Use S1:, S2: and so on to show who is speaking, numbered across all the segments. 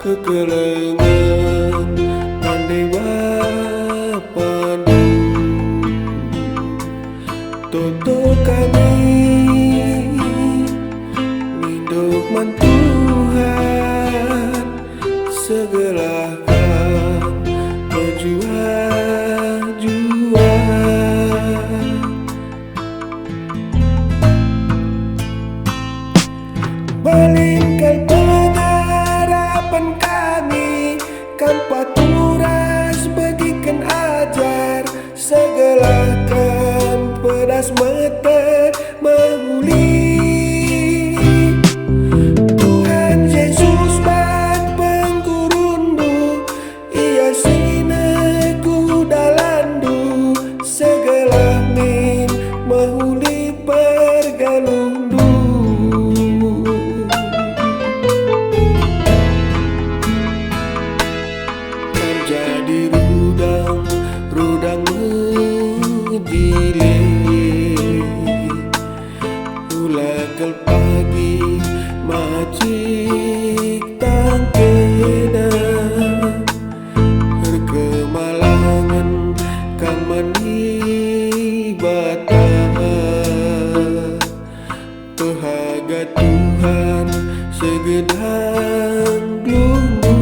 S1: kekelengan pandai padu toto kami hidup Tuhan segerakan berjuang-juang balingkan pengharapan kami kan paturas bagikan ajar segalakan pedas mata mahuli Tuhan Yesus ban pengkurundu ia sineku dalandu segala min mahuli pergalundu jadi rudang menjilik ulagal pagi macik tangkena berkemalangan kang manibata kehaga Tuhan segenap glundu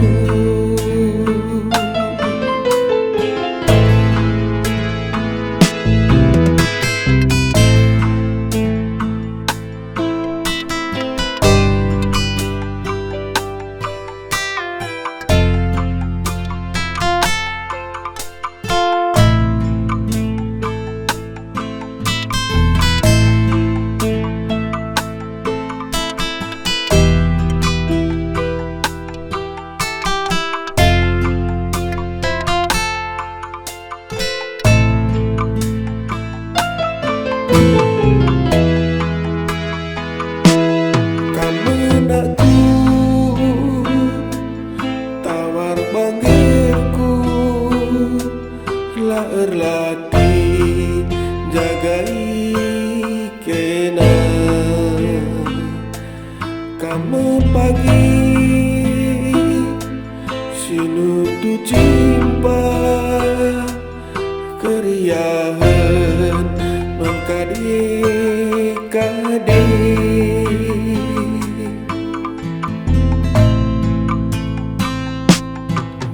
S1: tawar bangirku laer latih jagai kena kamu pagi sinutu cimpa keriahan non kadi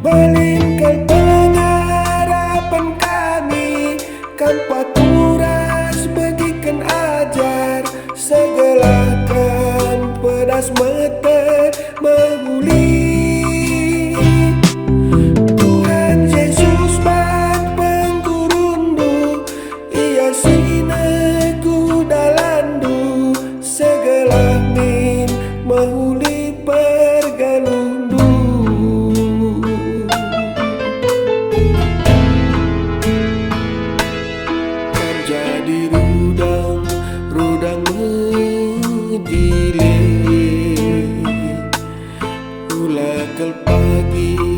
S1: balingkan pengharapan kami kan paturas bagikan ajar segalakan pedas mata mahuli Tuhan Yesus ban pengkurundu ia sineku dalandu segala min mahuli pergalundu jadi rudang menjilik ulagal pagi